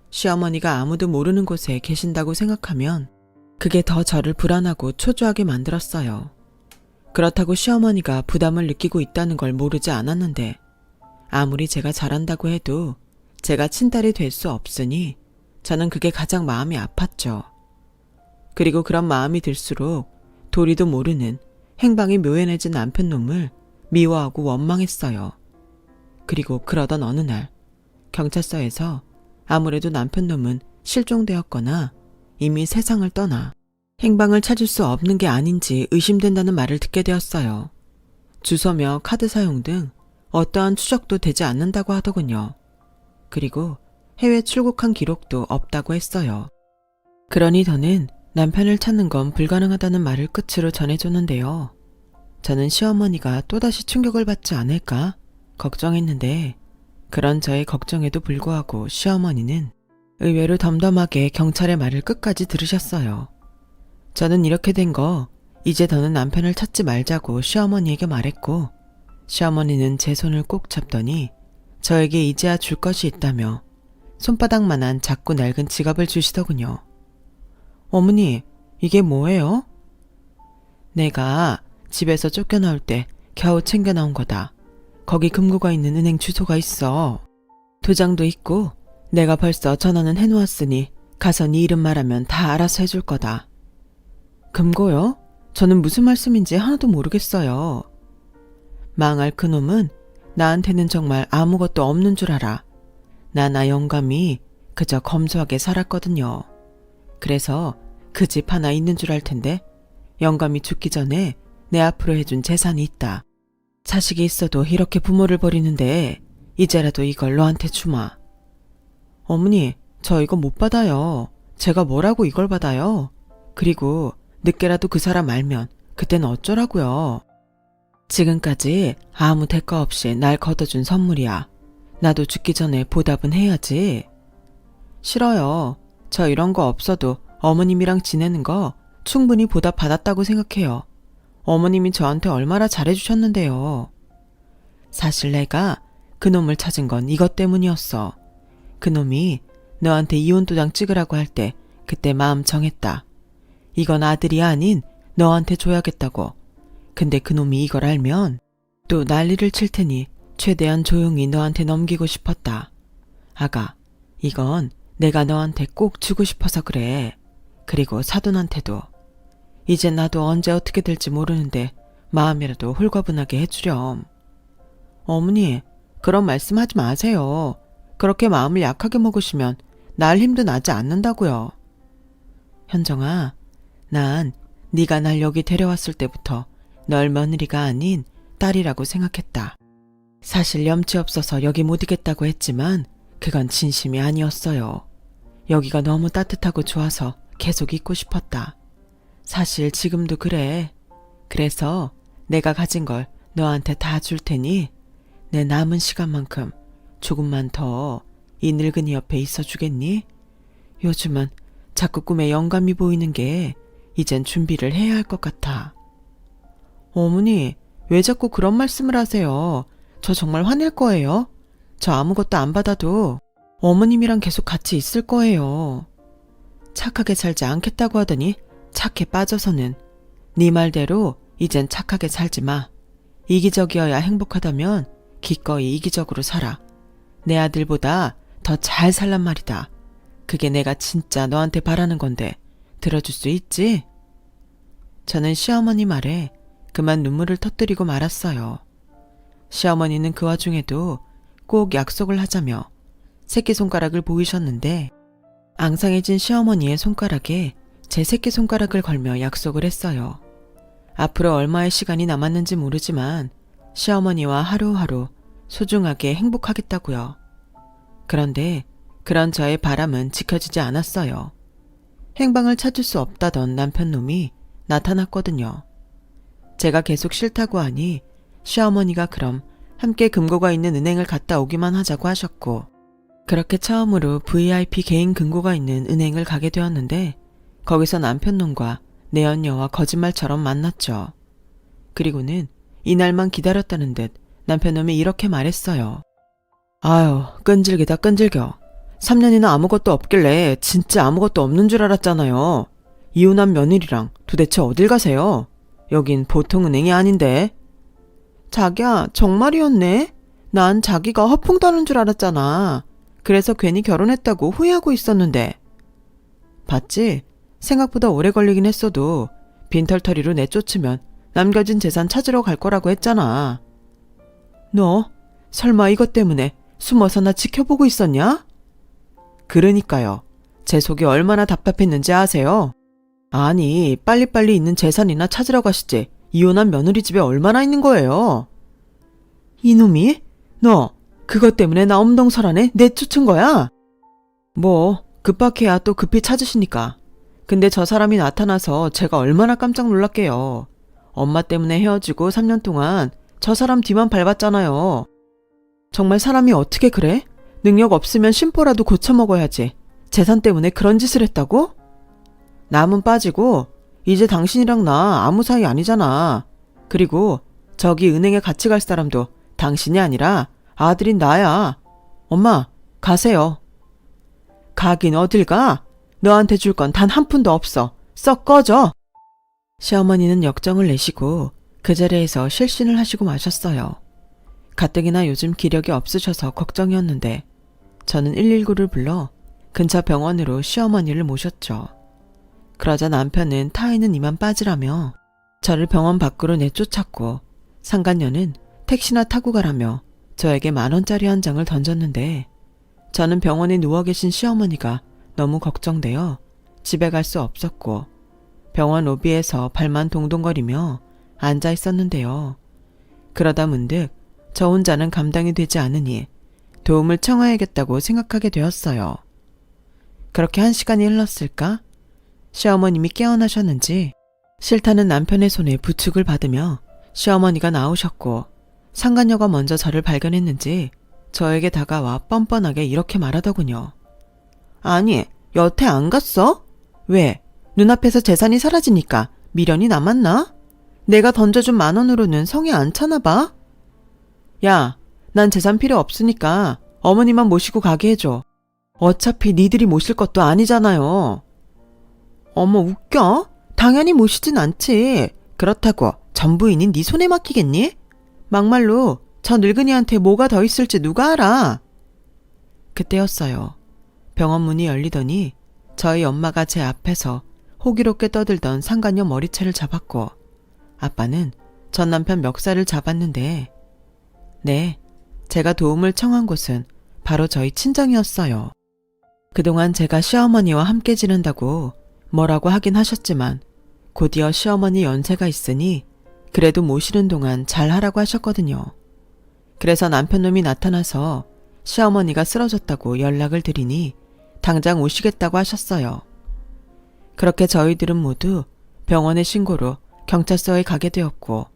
시어머니가 아무도 모르는 곳에 계신다고 생각하면 그게 더 저를 불안하고 초조하게 만들었어요. 그렇다고 시어머니가 부담을 느끼고 있다는 걸 모르지 않았는데 아무리 제가 잘한다고 해도 제가 친딸이 될 수 없으니 저는 그게 가장 마음이 아팠죠. 그리고 그런 마음이 들수록 도리도 모르는 행방이 묘연해진 남편 놈을 미워하고 원망했어요. 그리고 그러던 어느 날 경찰서에서 아무래도 남편 놈은 실종되었거나 이미 세상을 떠나 행방을 찾을 수 없는 게 아닌지 의심된다는 말을 듣게 되었어요. 주소며 카드 사용 등 어떠한 추적도 되지 않는다고 하더군요. 그리고 해외 출국한 기록도 없다고 했어요. 그러니 저는 남편을 찾는 건 불가능하다는 말을 끝으로 전해줬는데요. 저는 시어머니가 또다시 충격을 받지 않을까 걱정했는데 그런 저의 걱정에도 불구하고 시어머니는 의외로 덤덤하게 경찰의 말을 끝까지 들으셨어요. 저는 이렇게 된 거 이제 더는 남편을 찾지 말자고 시어머니에게 말했고 시어머니는 제 손을 꼭 잡더니 저에게 이제야 줄 것이 있다며 손바닥만한 작고 낡은 지갑을 주시더군요. 어머니, 이게 뭐예요? 내가 집에서 쫓겨나올 때 겨우 챙겨 나온 거다. 거기 금고가 있는 은행 주소가 있어. 도장도 있고 내가 벌써 전화는 해놓았으니 가서 네 이름 말하면 다 알아서 해줄 거다. 금고요? 저는 무슨 말씀인지 하나도 모르겠어요. 망할 그놈은 나한테는 정말 아무것도 없는 줄 알아. 나나 영감이 그저 검소하게 살았거든요. 그래서 그 집 하나 있는 줄 알 텐데 영감이 죽기 전에 내 앞으로 해준 재산이 있다. 자식이 있어도 이렇게 부모를 버리는데 이제라도 이걸 너한테 주마. 어머니, 저 이거 못 받아요. 제가 뭐라고 이걸 받아요? 그리고 늦게라도 그 사람 알면 그땐 어쩌라고요. 지금까지 아무 대가 없이 날 걷어준 선물이야. 나도 죽기 전에 보답은 해야지. 싫어요. 저 이런 거 없어도 어머님이랑 지내는 거 충분히 보답 받았다고 생각해요. 어머님이 저한테 얼마나 잘해주셨는데요. 사실 내가 그놈을 찾은 건 이것 때문이었어. 그놈이 너한테 이혼도장 찍으라고 할 때 그때 마음 정했다. 이건 아들이 아닌 너한테 줘야겠다고. 근데 그놈이 이걸 알면 또 난리를 칠 테니 최대한 조용히 너한테 넘기고 싶었다. 아가, 이건 내가 너한테 꼭 주고 싶어서 그래. 그리고 사돈한테도. 이제 나도 언제 어떻게 될지 모르는데 마음이라도 홀가분하게 해주렴. 어머니, 그런 말씀하지 마세요. 그렇게 마음을 약하게 먹으시면 날 힘도 나지 않는다고요. 현정아, 난 네가 날 여기 데려왔을 때부터 널 며느리가 아닌 딸이라고 생각했다. 사실 염치 없어서 여기 못 있겠다고 했지만 그건 진심이 아니었어요. 여기가 너무 따뜻하고 좋아서 계속 있고 싶었다. 사실 지금도 그래. 그래서 내가 가진 걸 너한테 다 줄 테니 내 남은 시간만큼 조금만 더 이 늙은이 옆에 있어 주겠니? 요즘은 자꾸 꿈에 영감이 보이는 게 이젠 준비를 해야 할 것 같아. 어머니, 왜 자꾸 그런 말씀을 하세요? 저 정말 화낼 거예요. 저 아무것도 안 받아도 어머님이랑 계속 같이 있을 거예요. 착하게 살지 않겠다고 하더니 착해 빠져서는 네 말대로 이젠 착하게 살지 마. 이기적이어야 행복하다면 기꺼이 이기적으로 살아. 내 아들보다 더 잘 살란 말이다. 그게 내가 진짜 너한테 바라는 건데 들어줄 수 있지? 저는 시어머니 말에 그만 눈물을 터뜨리고 말았어요. 시어머니는 그 와중에도 꼭 약속을 하자며 새끼손가락을 보이셨는데 앙상해진 시어머니의 손가락에 제 새끼손가락을 걸며 약속을 했어요. 앞으로 얼마의 시간이 남았는지 모르지만 시어머니와 하루하루 소중하게 행복하겠다고요. 그런데 그런 저의 바람은 지켜지지 않았어요. 행방을 찾을 수 없다던 남편놈이 나타났거든요. 제가 계속 싫다고 하니 시어머니가 그럼 함께 금고가 있는 은행을 갔다 오기만 하자고 하셨고, 그렇게 처음으로 VIP 개인 금고가 있는 은행을 가게 되었는데 거기서 남편놈과 내연녀와 거짓말처럼 만났죠. 그리고는 이날만 기다렸다는 듯 남편놈이 이렇게 말했어요. 아유, 끈질기다 끈질겨. 3년이나 아무것도 없길래 진짜 아무것도 없는 줄 알았잖아요. 이혼한 며느리랑 도대체 어딜 가세요? 여긴 보통 은행이 아닌데. 자기야, 정말이었네. 난 자기가 허풍 떠는 줄 알았잖아. 그래서 괜히 결혼했다고 후회하고 있었는데. 봤지? 생각보다 오래 걸리긴 했어도 빈털터리로 내쫓으면 남겨진 재산 찾으러 갈 거라고 했잖아. 너 설마 이것 때문에 숨어서 나 지켜보고 있었냐? 그러니까요. 제 속이 얼마나 답답했는지 아세요? 아니, 빨리빨리 있는 재산이나 찾으러 가시지. 이혼한 며느리 집에 얼마나 있는 거예요? 이놈이? 너 그것 때문에 나 엄동설안에 내쫓은 거야? 뭐 급박해야 또 급히 찾으시니까. 근데 저 사람이 나타나서 제가 얼마나 깜짝 놀랐게요. 엄마 때문에 헤어지고 3년 동안 저 사람 뒤만 밟았잖아요. 정말 사람이 어떻게 그래? 능력 없으면 심보라도 고쳐먹어야지. 재산 때문에 그런 짓을 했다고? 남은 빠지고 이제 당신이랑 나 아무 사이 아니잖아. 그리고 저기 은행에 같이 갈 사람도 당신이 아니라 아들인 나야. 엄마, 가세요. 가긴 어딜 가? 너한테 줄 건 단 한 푼도 없어. 썩 꺼져. 시어머니는 역정을 내시고 그 자리에서 실신을 하시고 마셨어요. 가뜩이나 요즘 기력이 없으셔서 걱정이었는데 저는 119를 불러 근처 병원으로 시어머니를 모셨죠. 그러자 남편은 타인은 이만 빠지라며 저를 병원 밖으로 내쫓았고, 상간녀는 택시나 타고 가라며 저에게 10,000원짜리 한 장을 던졌는데 저는 병원에 누워 계신 시어머니가 너무 걱정되어 집에 갈 수 없었고 병원 로비에서 발만 동동거리며 앉아 있었는데요. 그러다 문득 저 혼자는 감당이 되지 않으니 도움을 청해야겠다고 생각하게 되었어요. 그렇게 1시간이 흘렀을까? 시어머님이 깨어나셨는지 싫다는 남편의 손에 부축을 받으며 시어머니가 나오셨고, 상간녀가 먼저 저를 발견했는지 저에게 다가와 뻔뻔하게 이렇게 말하더군요. 아니, 여태 안 갔어? 왜? 눈앞에서 재산이 사라지니까 미련이 남았나? 내가 던져준 10,000원으로는 성에 안 차나 봐? 야, 난 재산 필요 없으니까 어머니만 모시고 가게 해줘. 어차피 니들이 모실 것도 아니잖아요. 어머, 웃겨? 당연히 모시진 않지. 그렇다고 전부인인 네 손에 맡기겠니? 막말로 저 늙은이한테 뭐가 더 있을지 누가 알아? 그때였어요. 병원 문이 열리더니 저희 엄마가 제 앞에서 호기롭게 떠들던 상간녀 머리채를 잡았고, 아빠는 전 남편 멱살을 잡았는데, 네, 제가 도움을 청한 곳은 바로 저희 친정이었어요. 그동안 제가 시어머니와 함께 지낸다고 뭐라고 하긴 하셨지만 곧이어 시어머니 연세가 있으니 그래도 모시는 동안 잘하라고 하셨거든요. 그래서 남편놈이 나타나서 시어머니가 쓰러졌다고 연락을 드리니 당장 오시겠다고 하셨어요. 그렇게 저희들은 모두 병원에 신고로 경찰서에 가게 되었고,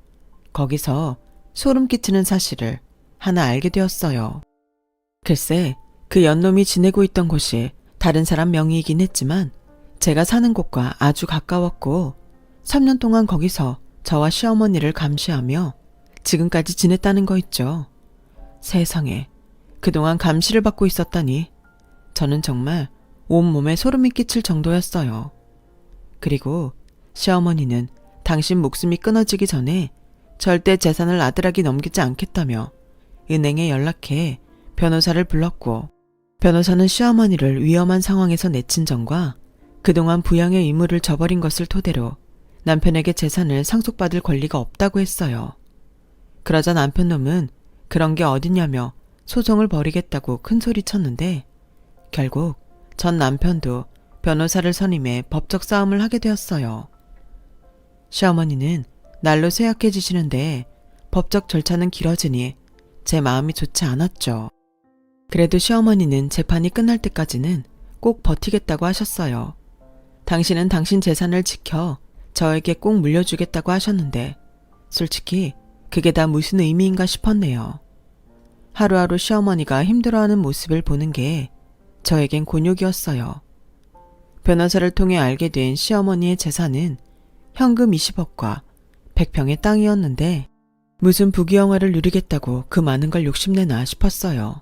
거기서 소름 끼치는 사실을 하나 알게 되었어요. 글쎄, 그 연놈이 지내고 있던 곳이 다른 사람 명의이긴 했지만 제가 사는 곳과 아주 가까웠고 3년 동안 거기서 저와 시어머니를 감시하며 지금까지 지냈다는 거 있죠. 세상에, 그동안 감시를 받고 있었다니 저는 정말 온몸에 소름이 끼칠 정도였어요. 그리고 시어머니는 당신 목숨이 끊어지기 전에 절대 재산을 아들에게 넘기지 않겠다며 은행에 연락해 변호사를 불렀고, 변호사는 시어머니를 위험한 상황에서 내친 점과 그동안 부양의 의무를 저버린 것을 토대로 남편에게 재산을 상속받을 권리가 없다고 했어요. 그러자 남편 놈은 그런 게 어딨냐며 소송을 벌이겠다고 큰소리 쳤는데 결국 전 남편도 변호사를 선임해 법적 싸움을 하게 되었어요. 시어머니는 날로 쇠약해지시는데 법적 절차는 길어지니 제 마음이 좋지 않았죠. 그래도 시어머니는 재판이 끝날 때까지는 꼭 버티겠다고 하셨어요. 당신은 당신 재산을 지켜 저에게 꼭 물려주겠다고 하셨는데 솔직히 그게 다 무슨 의미인가 싶었네요. 하루하루 시어머니가 힘들어하는 모습을 보는 게 저에겐 곤욕이었어요. 변호사를 통해 알게 된 시어머니의 재산은 현금 20억과 100평의 땅이었는데 무슨 부귀영화를 누리겠다고 그 많은 걸 욕심내나 싶었어요.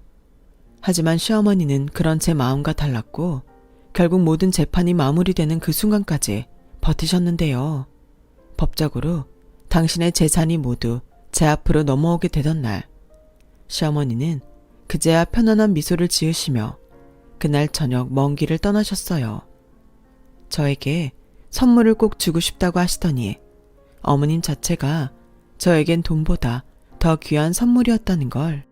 하지만 시어머니는 그런 제 마음과 달랐고 결국 모든 재판이 마무리되는 그 순간까지 버티셨는데요. 법적으로 당신의 재산이 모두 제 앞으로 넘어오게 되던 날, 시어머니는 그제야 편안한 미소를 지으시며 그날 저녁 먼 길을 떠나셨어요. 저에게 선물을 꼭 주고 싶다고 하시더니 어머님 자체가 저에겐 돈보다 더 귀한 선물이었다는 걸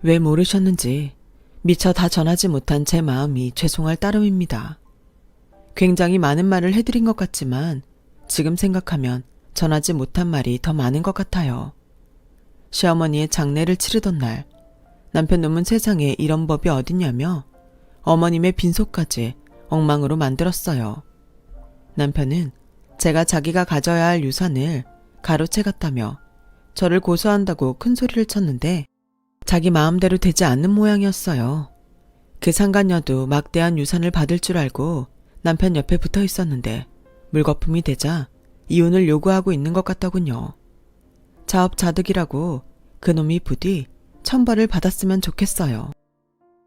왜 모르셨는지 미처 다 전하지 못한 제 마음이 죄송할 따름입니다. 굉장히 많은 말을 해드린 것 같지만 지금 생각하면 전하지 못한 말이 더 많은 것 같아요. 시어머니의 장례를 치르던 날, 남편 놈은 세상에 이런 법이 어딨냐며 어머님의 빈소까지 엉망으로 만들었어요. 남편은 제가 자기가 가져야 할 유산을 가로채갔다며 저를 고소한다고 큰 소리를 쳤는데 자기 마음대로 되지 않는 모양이었어요. 그 상간녀도 막대한 유산을 받을 줄 알고 남편 옆에 붙어 있었는데 물거품이 되자 이혼을 요구하고 있는 것 같더군요. 자업자득이라고 그놈이 부디 천벌을 받았으면 좋겠어요.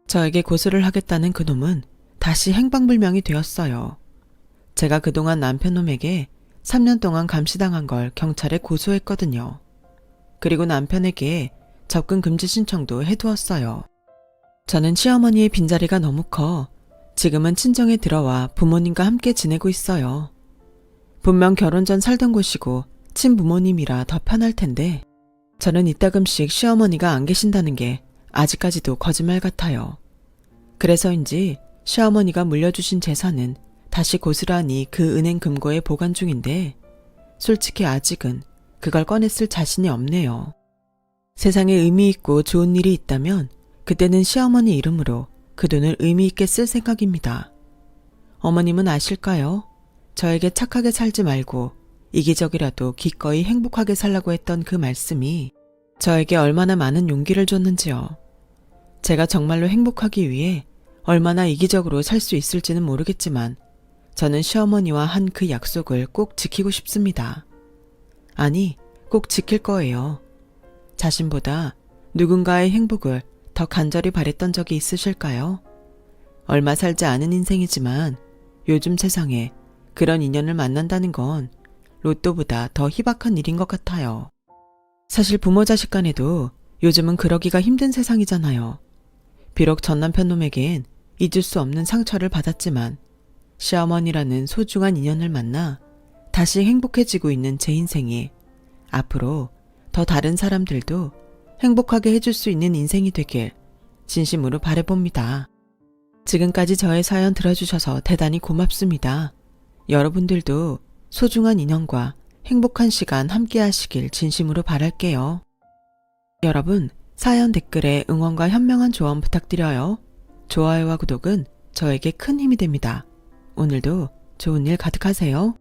저에게 고소를 하겠다는 그놈은 다시 행방불명이 되었어요. 제가 그동안 남편놈에게 3년 동안 감시당한 걸 경찰에 고소했거든요. 그리고 남편에게 접근 금지 신청도 해두었어요. 저는 시어머니의 빈자리가 너무 커 지금은 친정에 들어와 부모님과 함께 지내고 있어요. 분명 결혼 전 살던 곳이고 친부모님이라 더 편할 텐데 저는 이따금씩 시어머니가 안 계신다는 게 아직까지도 거짓말 같아요. 그래서인지 시어머니가 물려주신 재산은 다시 고스란히 그 은행 금고에 보관 중인데 솔직히 아직은 그걸 꺼냈을 자신이 없네요. 세상에 의미 있고 좋은 일이 있다면 그때는 시어머니 이름으로 그 돈을 의미 있게 쓸 생각입니다. 어머님은 아실까요? 저에게 착하게 살지 말고 이기적이라도 기꺼이 행복하게 살라고 했던 그 말씀이 저에게 얼마나 많은 용기를 줬는지요. 제가 정말로 행복하기 위해 얼마나 이기적으로 살 수 있을지는 모르겠지만 저는 시어머니와 한 그 약속을 꼭 지키고 싶습니다. 아니, 꼭 지킬 거예요. 자신보다 누군가의 행복을 더 간절히 바랬던 적이 있으실까요? 얼마 살지 않은 인생이지만 요즘 세상에 그런 인연을 만난다는 건 로또보다 더 희박한 일인 것 같아요. 사실 부모 자식 간에도 요즘은 그러기가 힘든 세상이잖아요. 비록 전 남편 놈에겐 잊을 수 없는 상처를 받았지만 시어머니라는 소중한 인연을 만나 다시 행복해지고 있는 제 인생이 앞으로 더 다른 사람들도 행복하게 해줄 수 있는 인생이 되길 진심으로 바라봅니다. 지금까지 저의 사연 들어주셔서 대단히 고맙습니다. 여러분들도 소중한 인연과 행복한 시간 함께 하시길 진심으로 바랄게요. 여러분, 사연 댓글에 응원과 현명한 조언 부탁드려요. 좋아요와 구독은 저에게 큰 힘이 됩니다. 오늘도 좋은 일 가득하세요.